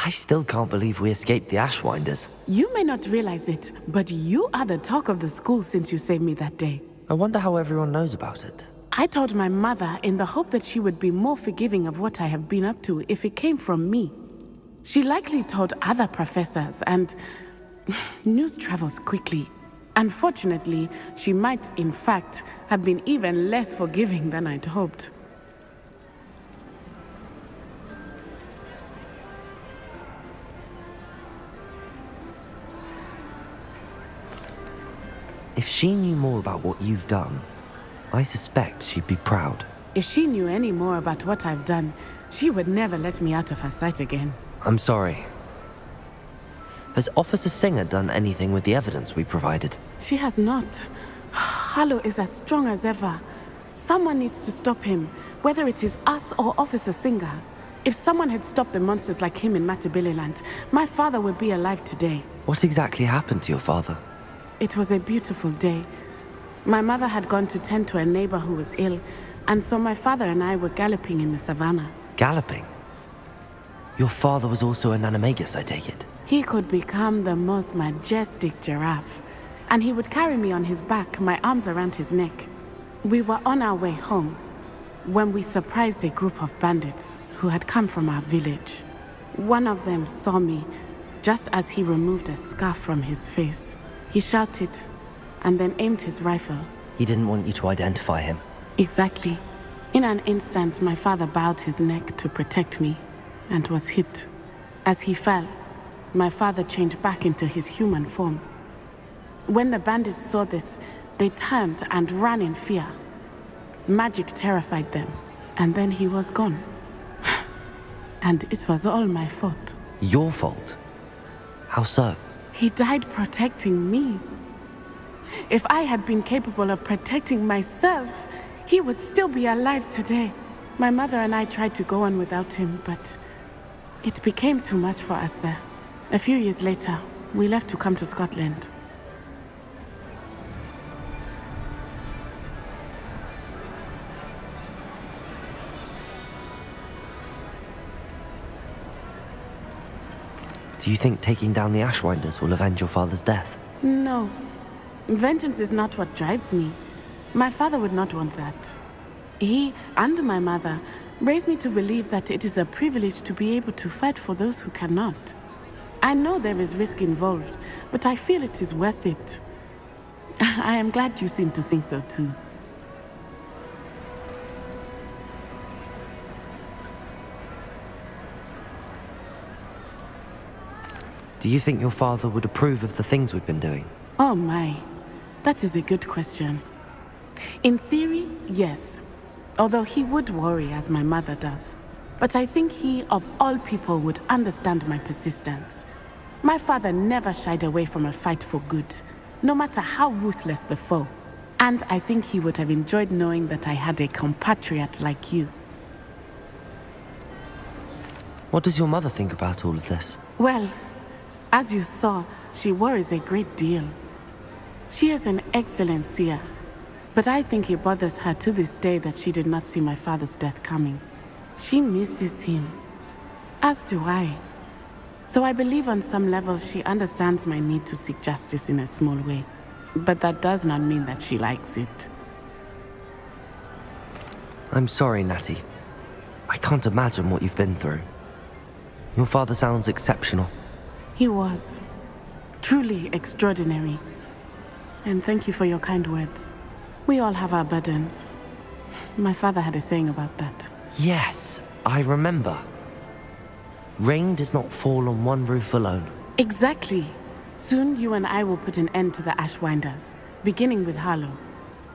I still can't believe we escaped the Ashwinders. You may not realize it, but you are the talk of the school since you saved me that day. I wonder how everyone knows about it. I told my mother in the hope that she would be more forgiving of what I have been up to if it came from me. She likely told other professors, and news travels quickly. Unfortunately, she might, in fact, have been even less forgiving than I'd hoped. If she knew more about what you've done, I suspect she'd be proud. If she knew any more about what I've done, she would never let me out of her sight again. I'm sorry. Has Officer Singer done anything with the evidence we provided? She has not. Harlow is as strong as ever. Someone needs to stop him, whether it is us or Officer Singer. If someone had stopped the monsters like him in Matabeleland, my father would be alive today. What exactly happened to your father? It was a beautiful day. My mother had gone to tend to a neighbor who was ill, and so my father and I were galloping in the savannah. Galloping? Your father was also an animagus, I take it? He could become the most majestic giraffe, and he would carry me on his back, my arms around his neck. We were on our way home when we surprised a group of bandits who had come from our village. One of them saw me just as he removed a scarf from his face. He shouted and then aimed his rifle. He didn't want you to identify him. Exactly. In an instant, my father bowed his neck to protect me and was hit. As he fell, my father changed back into his human form. When the bandits saw this, they turned and ran in fear. Magic terrified them, and then he was gone. And it was all my fault. Your fault? How so? He died protecting me. If I had been capable of protecting myself, he would still be alive today. My mother and I tried to go on without him, but it became too much for us there. A few years later, we left to come to Scotland. Do you think taking down the Ashwinders will avenge your father's death? No. Vengeance is not what drives me. My father would not want that. He and my mother raised me to believe that it is a privilege to be able to fight for those who cannot. I know there is risk involved, but I feel it is worth it. I am glad you seem to think so too. Do you think your father would approve of the things we've been doing? Oh my, that is a good question. In theory, yes. Although he would worry as my mother does. But I think he, of all people, would understand my persistence. My father never shied away from a fight for good, no matter how ruthless the foe. And I think he would have enjoyed knowing that I had a compatriot like you. What does your mother think about all of this? Well, as you saw, she worries a great deal. She is an excellent seer, but I think it bothers her to this day that she did not see my father's death coming. She misses him, as do I. So I believe on some level she understands my need to seek justice in a small way. But that does not mean that she likes it. I'm sorry, Natty. I can't imagine what you've been through. Your father sounds exceptional. He was. Truly extraordinary. And thank you for your kind words. We all have our burdens. My father had a saying about that. Yes, I remember. Rain does not fall on one roof alone. Exactly. Soon you and I will put an end to the Ashwinders, beginning with Harlow.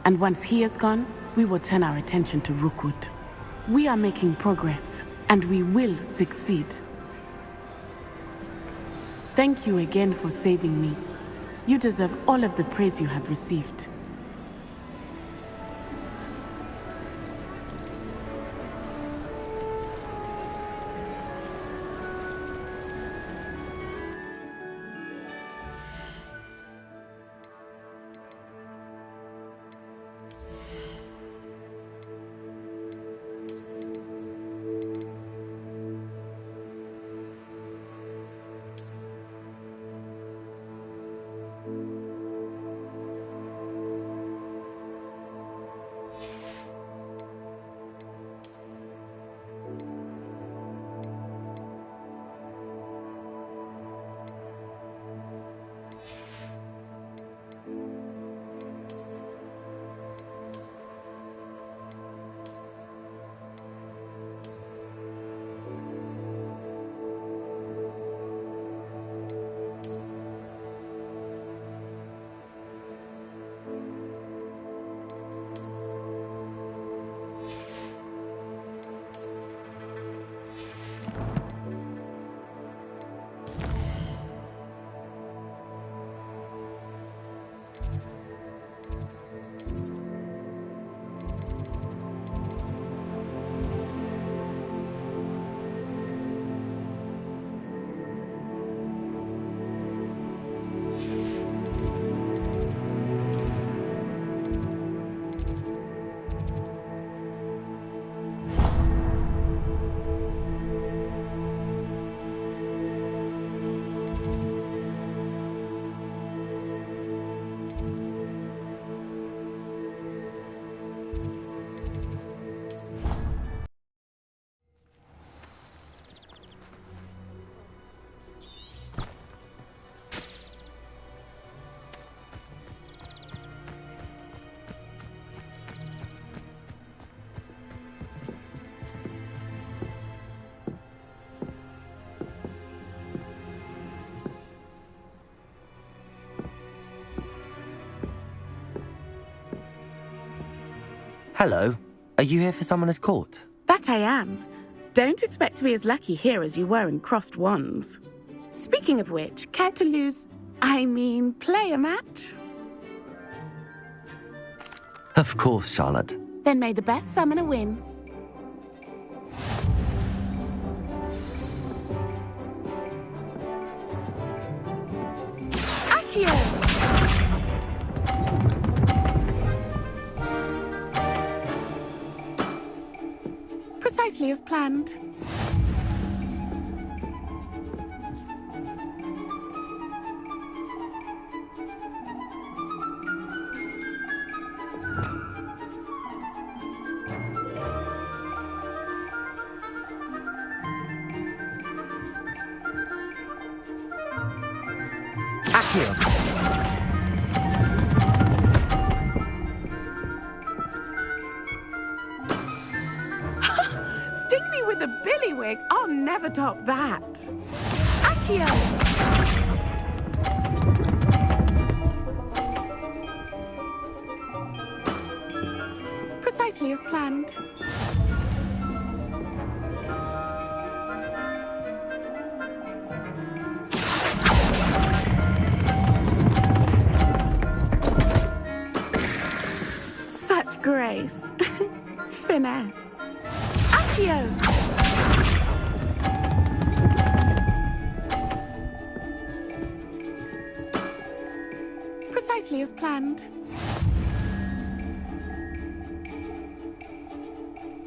And once he is gone, we will turn our attention to Rookwood. We are making progress, and we will succeed. Thank you again for saving me. You deserve all of the praise you have received. Hello. Are you here for Summoner's Court? That I am. Don't expect to be as lucky here as you were in Crossed Wands. Speaking of which, care to play a match? Of course, Charlotte. Then may the best summoner win. Accio! Precisely as planned. Accio! Sting me with a billywig. I'll never top that. Accio! Precisely as planned. Such grace. Finesse. Accio! Precisely as planned.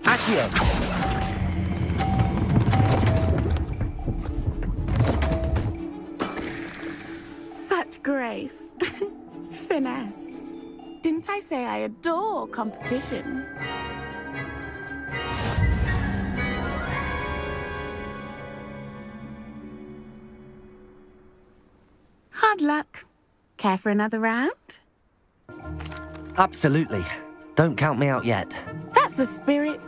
Accio! Such grace. Finesse. Didn't I say I adore competition? Hard luck. Care for another round? Absolutely. Don't count me out yet. That's the spirit.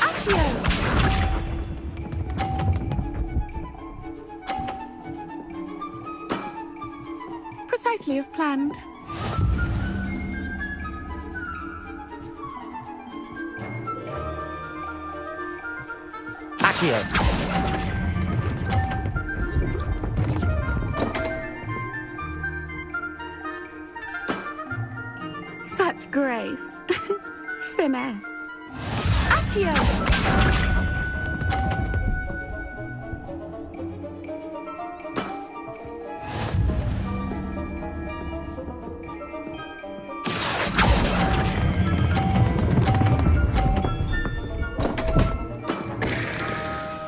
Accio! Precisely as planned. Accio! Such grace. Finesse. Accio!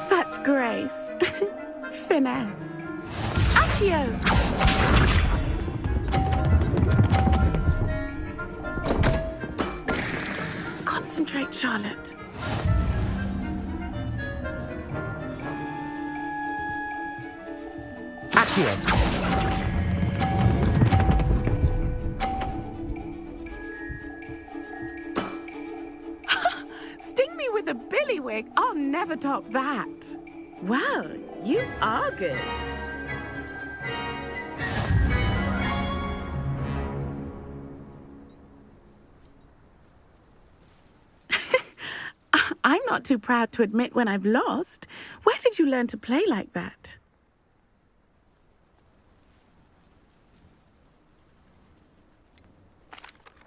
Such grace. Finesse. Accio! Concentrate, Charlotte. Accio! Sting me with a billywig. I'll never top that. Well, you are good. I'm not too proud to admit when I've lost. Where did you learn to play like that?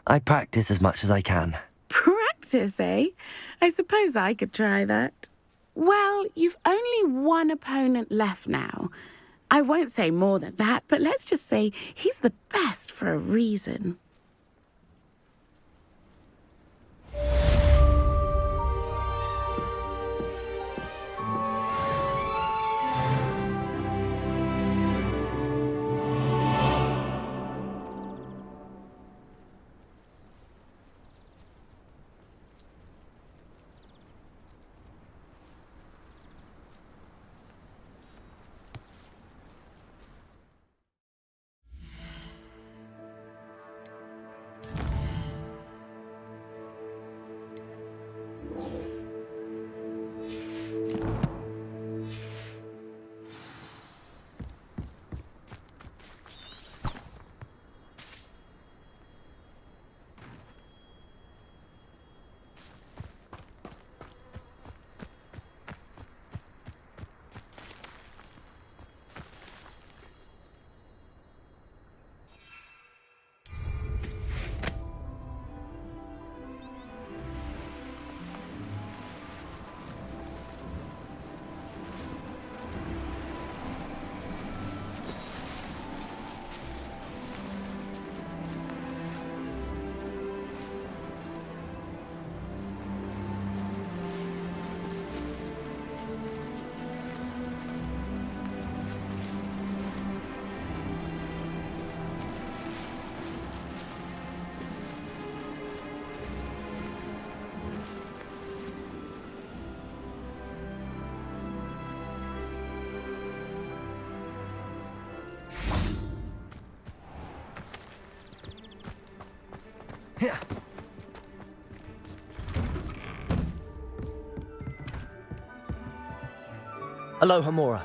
I practice as much as I can. Practice, eh? I suppose I could try that. Well, you've only one opponent left now. I won't say more than that, but let's just say he's the best for a reason. Aloha Mora.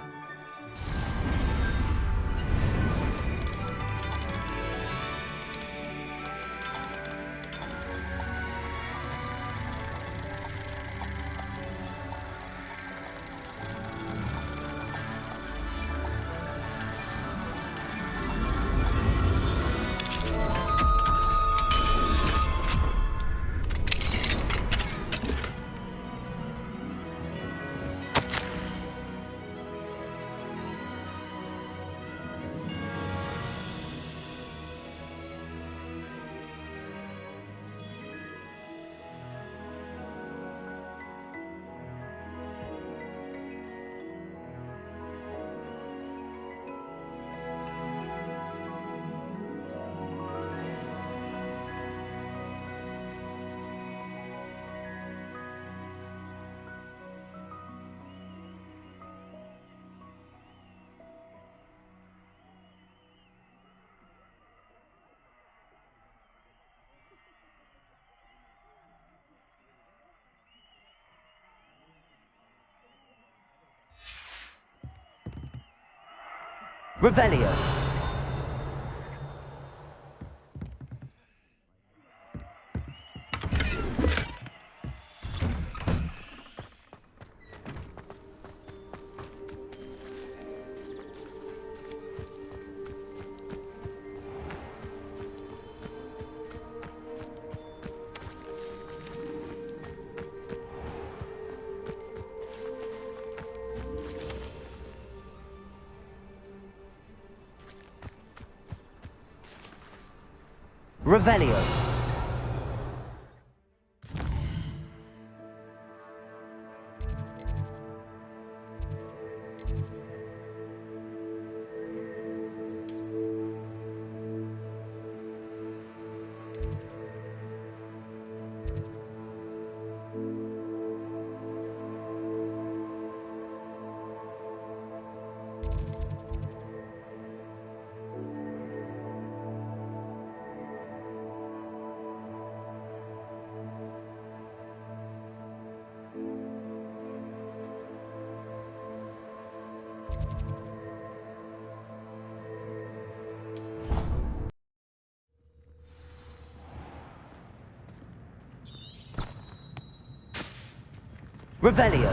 Revelio. Revelio. Revelio.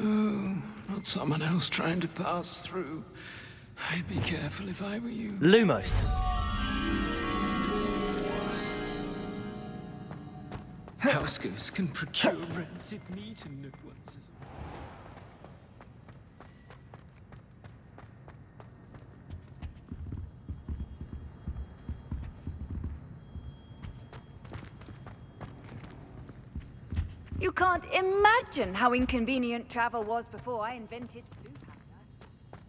Oh, not someone else trying to pass through. I'd be careful if I were you. Lumos. Housegoose can procure rancid meat in nuances. You can't imagine how inconvenient travel was before I invented blue powder.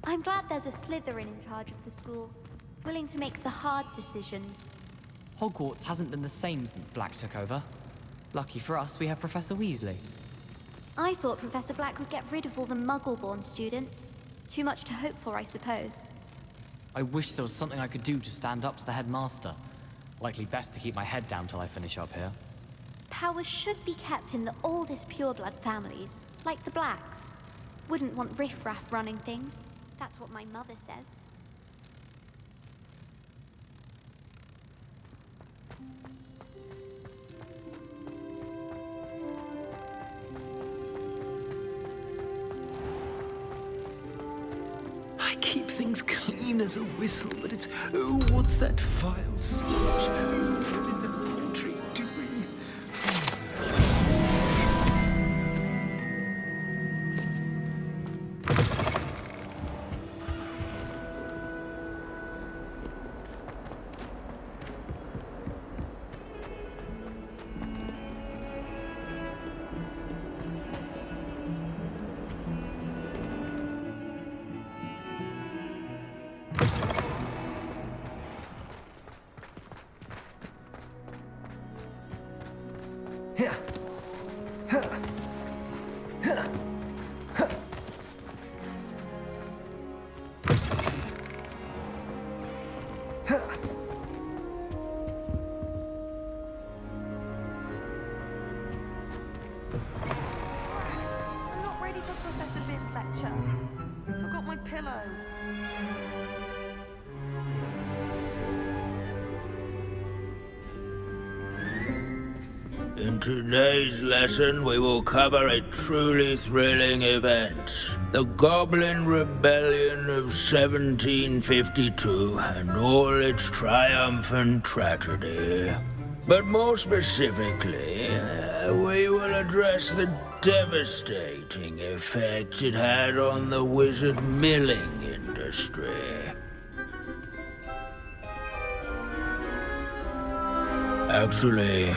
I'm glad there's a Slytherin in charge of the school, willing to make the hard decisions. Hogwarts hasn't been the same since Black took over. Lucky for us, we have Professor Weasley. I thought Professor Black would get rid of all the Muggle-born students. Too much to hope for, I suppose. I wish there was something I could do to stand up to the headmaster. Likely best to keep my head down till I finish up here. Power should be kept in the oldest pureblood families, like the Blacks. Wouldn't want riffraff running things. That's what my mother says. I keep things clean as a whistle, but it's... Oh, what's that file smudge? Oh, what is the poultry doing? Fletcher. I forgot my pillow. In today's lesson, we will cover a truly thrilling event. The Goblin Rebellion of 1752 and all its triumphant tragedy. But more specifically, we will address the devastating effects it had on the wizard milling industry. Actually,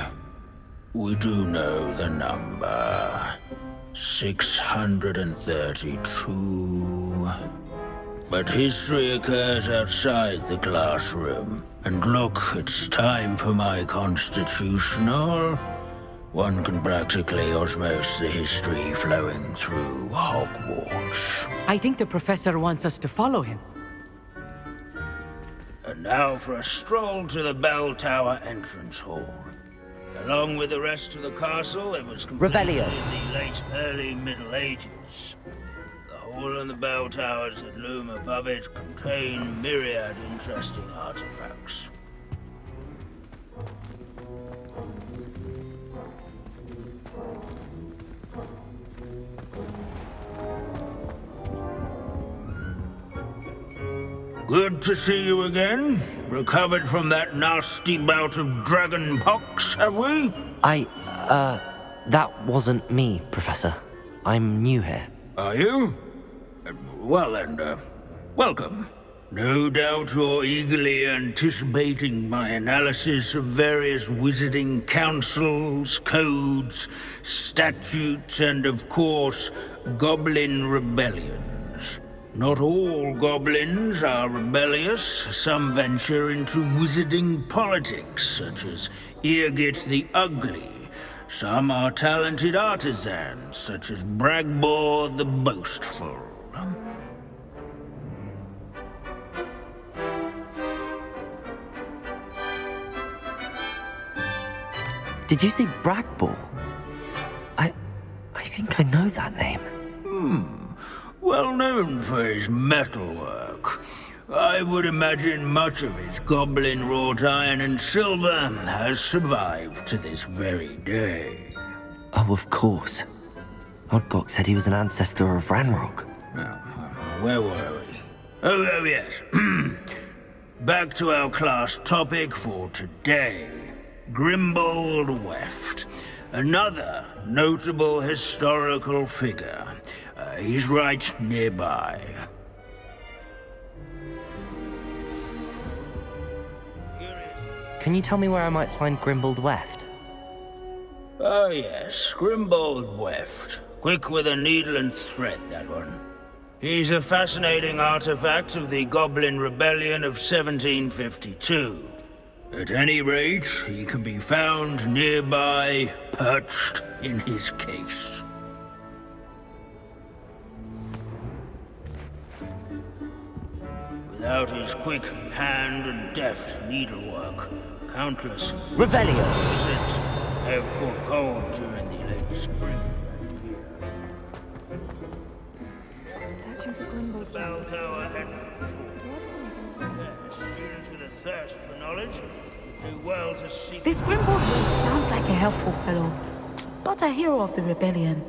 we do know the number. 632. But history occurs outside the classroom. And look, it's time for my constitutional. One can practically osmose the history flowing through Hogwarts. I think the professor wants us to follow him. And now for a stroll to the bell tower entrance hall. Along with the rest of the castle, it was completed Revelio. in the late early Middle Ages. The hall and the bell towers that loom above it contain myriad interesting artifacts. Good to see you again. Recovered from that nasty bout of dragon pox, have we? That wasn't me, Professor. I'm new here. Are you? Well then, welcome. No doubt you're eagerly anticipating my analysis of various wizarding councils, codes, statutes, and of course, goblin rebellions. Not all goblins are rebellious. Some venture into wizarding politics, such as Eargit the Ugly. Some are talented artisans, such as Bragbor the Boastful. Did you say Bragbor? I think I know that name. Well known for his metalwork. I would imagine much of his goblin wrought iron and silver has survived to this very day. Oh, of course. Odgok said he was an ancestor of Ranrock. Where were we? Oh yes. Back to our class topic for today. Grimbold Weft. Another notable historical figure. He's right nearby. Can you tell me where I might find Grimbold Weft? Oh yes, Grimbold Weft. Quick with a needle and thread, that one. He's a fascinating artifact of the Goblin Rebellion of 1752. At any rate, he can be found nearby, perched in his case. Without his quick hand and deft needlework, countless Revelio! wizards have caught cold during the late spring. Searching for Grimbold. Bell tower entrance. Students with a thirst for knowledge do well to seek. This Grimbold sounds like a helpful fellow, but a hero of the rebellion.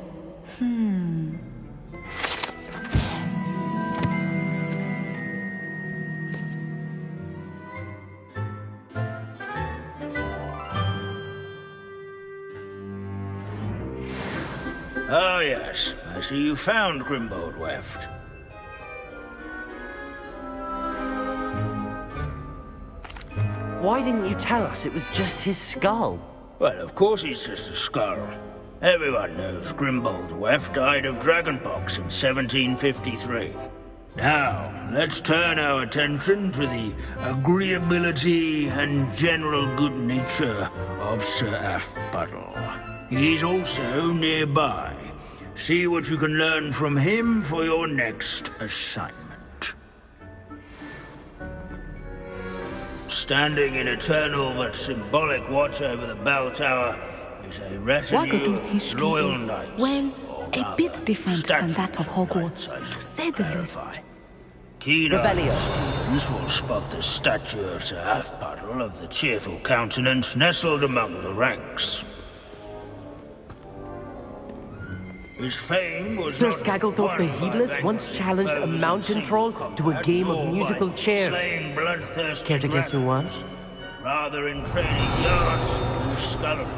Oh yes, I see you found Grimbold Weft. Why didn't you tell us it was just his skull? Well, of course he's just a skull. Everyone knows Grimbold Weft died of dragonpox in 1753. Now, let's turn our attention to the agreeability and general good nature of Sir Aphbuttle. He's also nearby. See what you can learn from him for your next assignment. Standing in eternal but symbolic watch over the bell tower is a retinue Wagadu's of history loyal is knights, when, all a bit different than that of Hogwarts, to say the least. Keen-eyed students will spot the statue of Sir Half-Puddle of the cheerful countenance nestled among the ranks. His fame was Sir not Scagglethorpe the won by Heedless once vanquishing challenged a foes mountain in troll single to a combat, game of nor musical by chairs. slaying bloodthirsty Care to guess who won? dragons, rather in training yards and sculleries,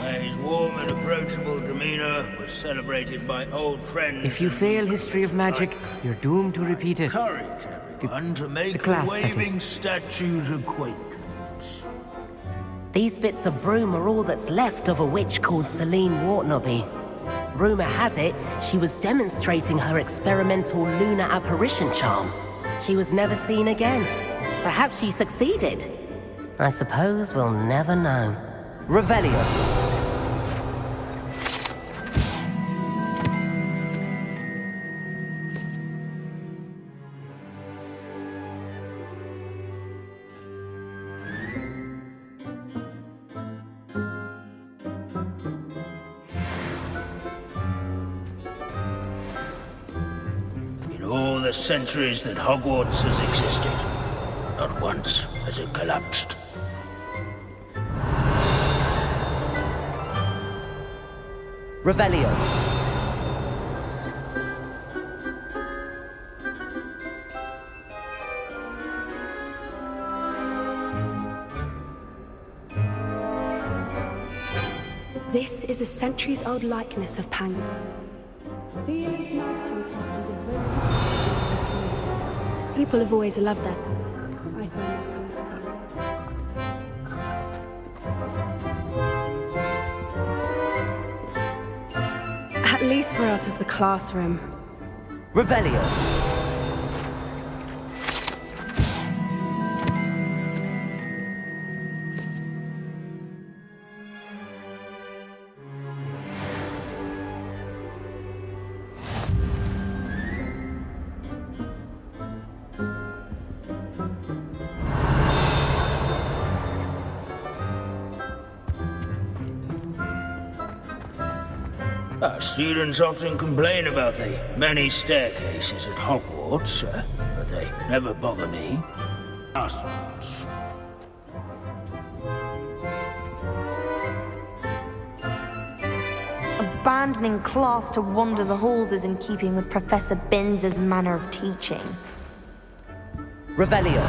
where his warm and approachable demeanor was celebrated by old friends. If you fail History of Magic, you're doomed to repeat it. Encourage everyone to make the class, a that is. waving statue's acquaintance. These bits of broom are all that's left of a witch called Celine Wartnobby. Rumour has it, she was demonstrating her experimental lunar apparition charm. She was never seen again. Perhaps she succeeded. I suppose we'll never know. Revelio. In all the centuries that Hogwarts has existed, not once has it collapsed. Revelio. This is a centuries-old likeness of Pangolin. Fearless mouse hunter and devoted. People have always loved their pets. I find that comforting. At least we're out of the classroom. Revelio. Our students often complain about the many staircases at Hogwarts, but they never bother me. Abandoning class to wander the halls is in keeping with Professor Binns' manner of teaching. Revelio.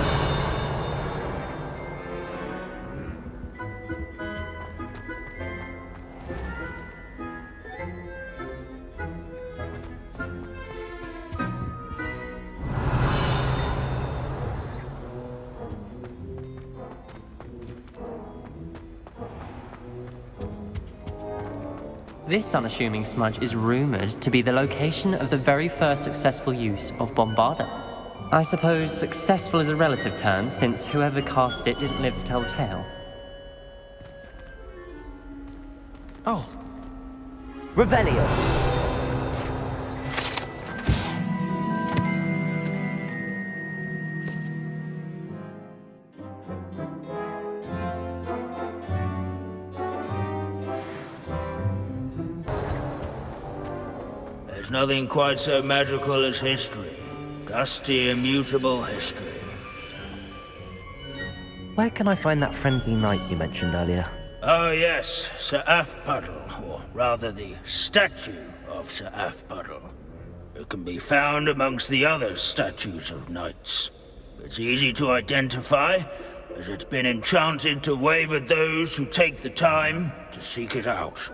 This unassuming smudge is rumored to be the location of the very first successful use of Bombarda. I suppose successful is a relative term, since whoever cast it didn't live to tell the tale. Oh. Revelio. There's nothing quite so magical as history. Dusty, immutable history. Where can I find that friendly knight you mentioned earlier? Oh yes, Sir Half-Puddle, or rather the statue of Sir Half-Puddle. It can be found amongst the other statues of knights. It's easy to identify, as it's been enchanted to wave at those who take the time to seek it out.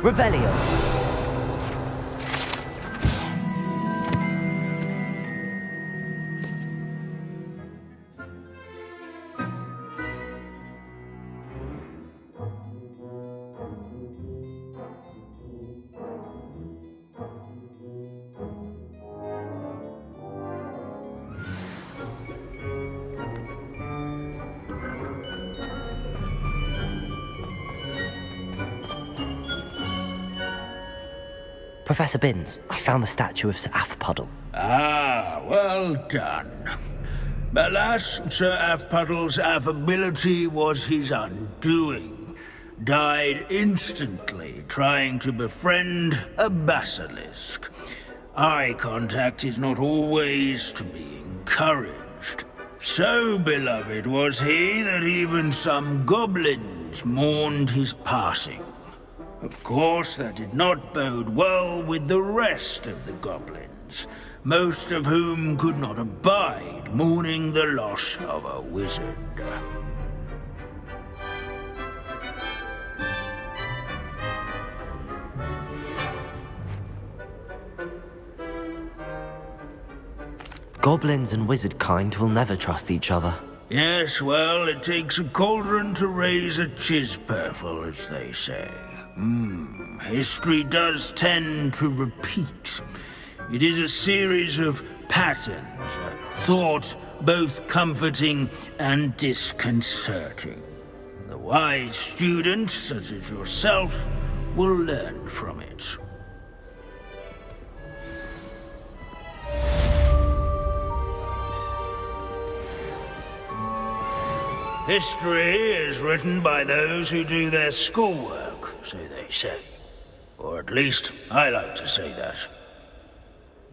Revelio. Professor Binns, I found the statue of Sir Afpuddle. Ah, well done. Alas, Sir Afpuddle's affability was his undoing. Died instantly trying to befriend a basilisk. Eye contact is not always to be encouraged. So beloved was he that even some goblins mourned his passing. Of course, that did not bode well with the rest of the goblins, most of whom could not abide mourning the loss of a wizard. Goblins and wizard kind will never trust each other. Yes, well, it takes a cauldron to raise a chisperful, as they say. History does tend to repeat. It is a series of patterns, a thought both comforting and disconcerting. The wise student, such as yourself, will learn from it. History is written by those who do their schoolwork, so they say. Or at least, I like to say that.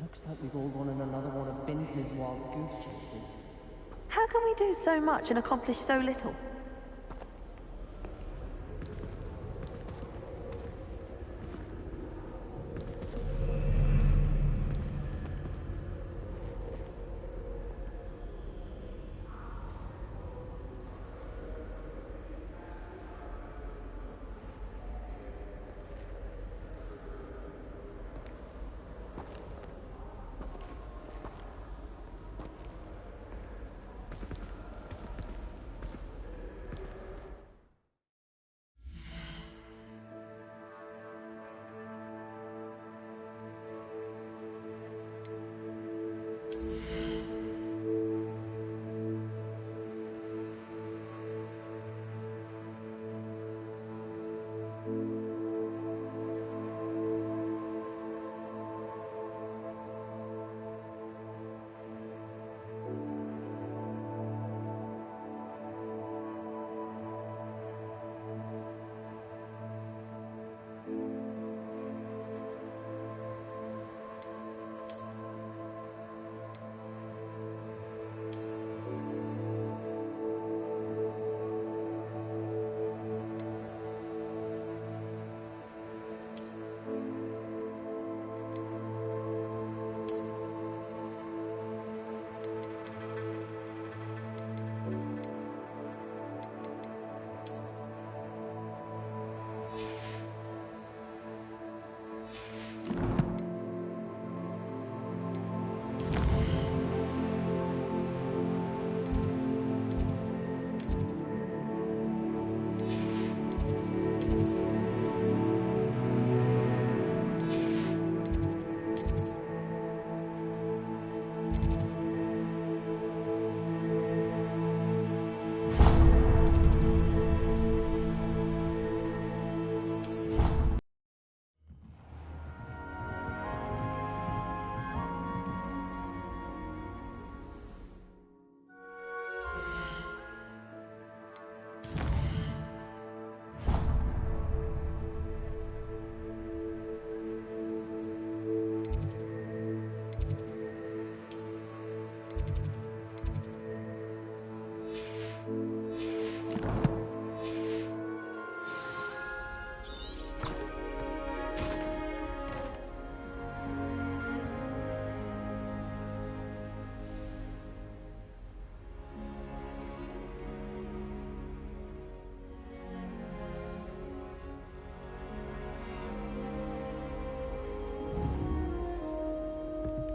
Looks like we've all gone on another one of Binns' wild goose chases. How can we do so much and accomplish so little?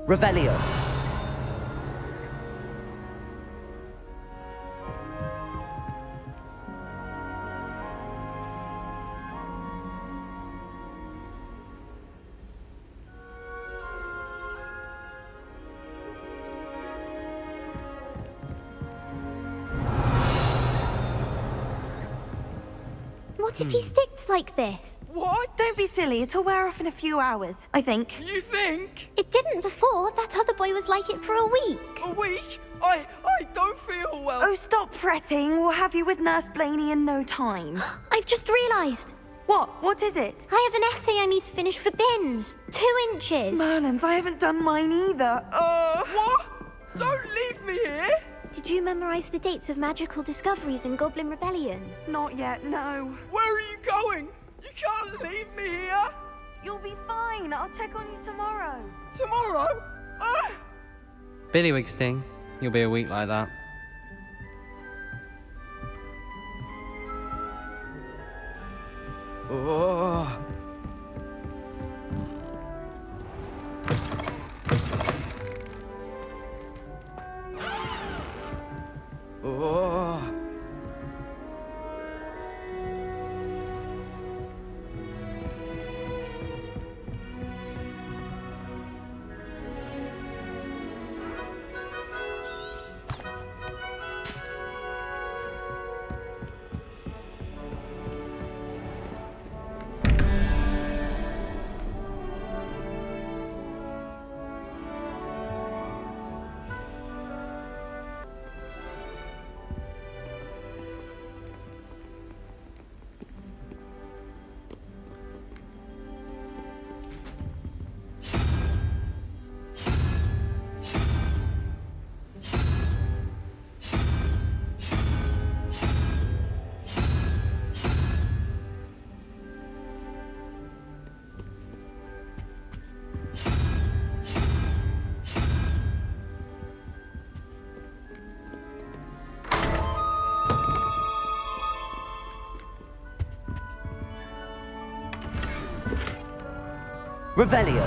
Revelio. What if he sticks like this? What? Don't be silly. It'll wear off in a few hours, I think. You think? It didn't before. That other boy was like it for a week. A week? I don't feel well. Oh, stop fretting. We'll have you with Nurse Blaney in no time. I've just realised. What? What is it? I have an essay I need to finish for bins. 2 inches. Merlins, I haven't done mine either. What? Don't leave me here! Did you memorise the dates of magical discoveries and goblin rebellions? Not yet, no. Where are you going? You can't leave me here! You'll be fine. I'll check on you tomorrow. Tomorrow? Billywig Sting, you'll be a week like that. Oh. Oh. Revelio.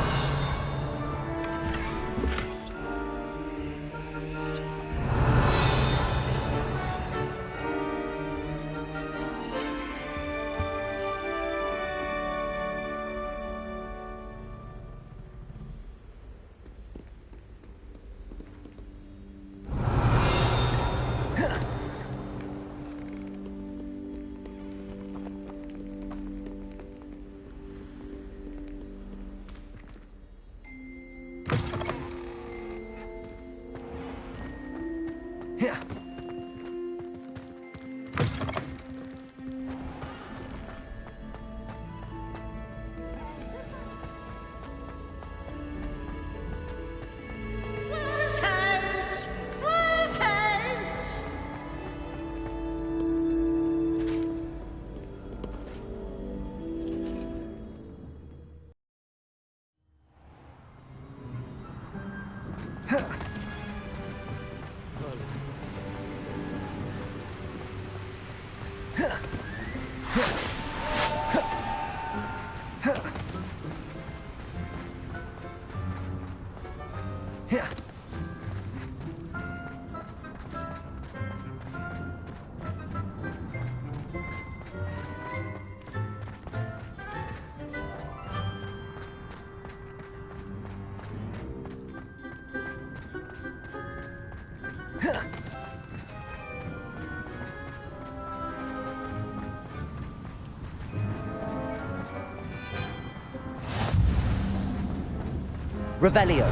Revelio.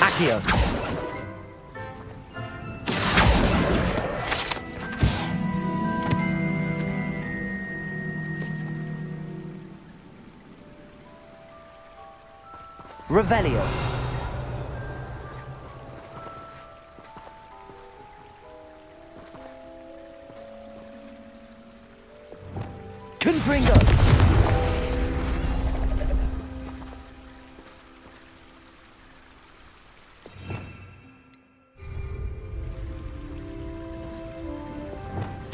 Accio. Revelio. Confringo.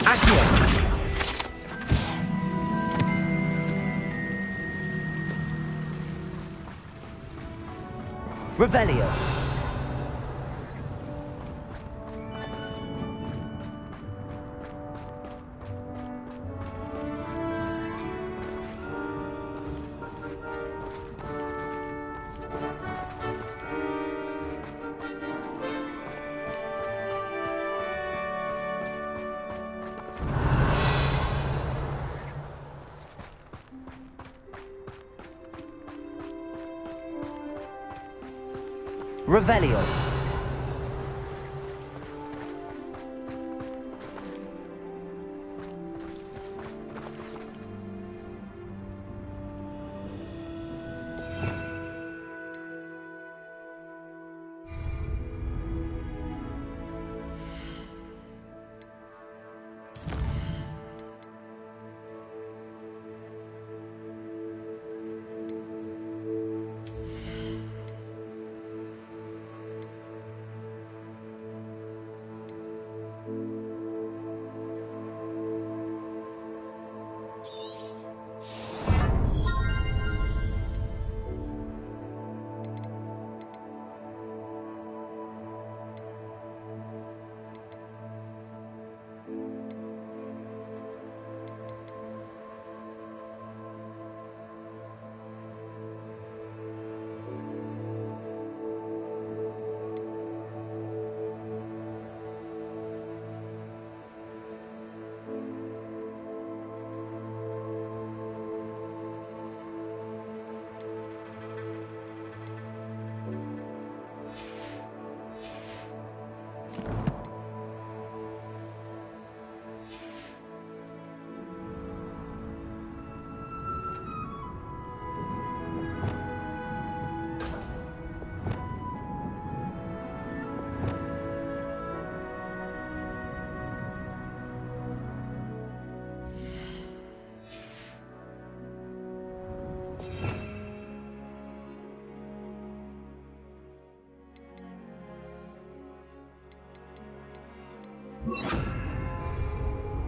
Accio. Revelio. Revelio.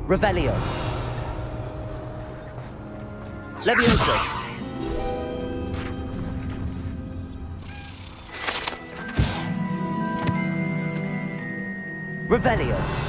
Revelio. Levioso. Revelio.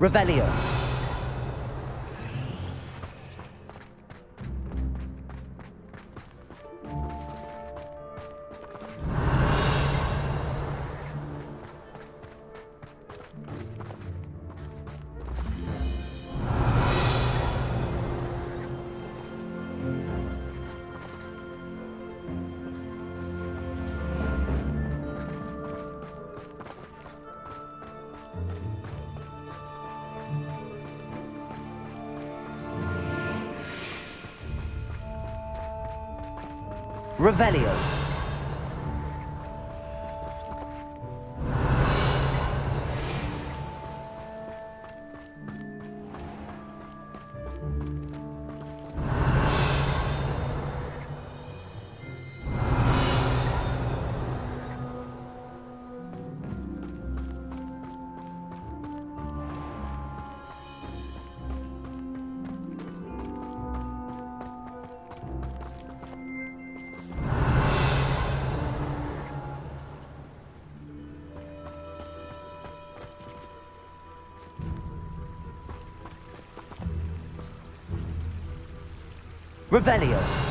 Revelio. Revelio. Revelio.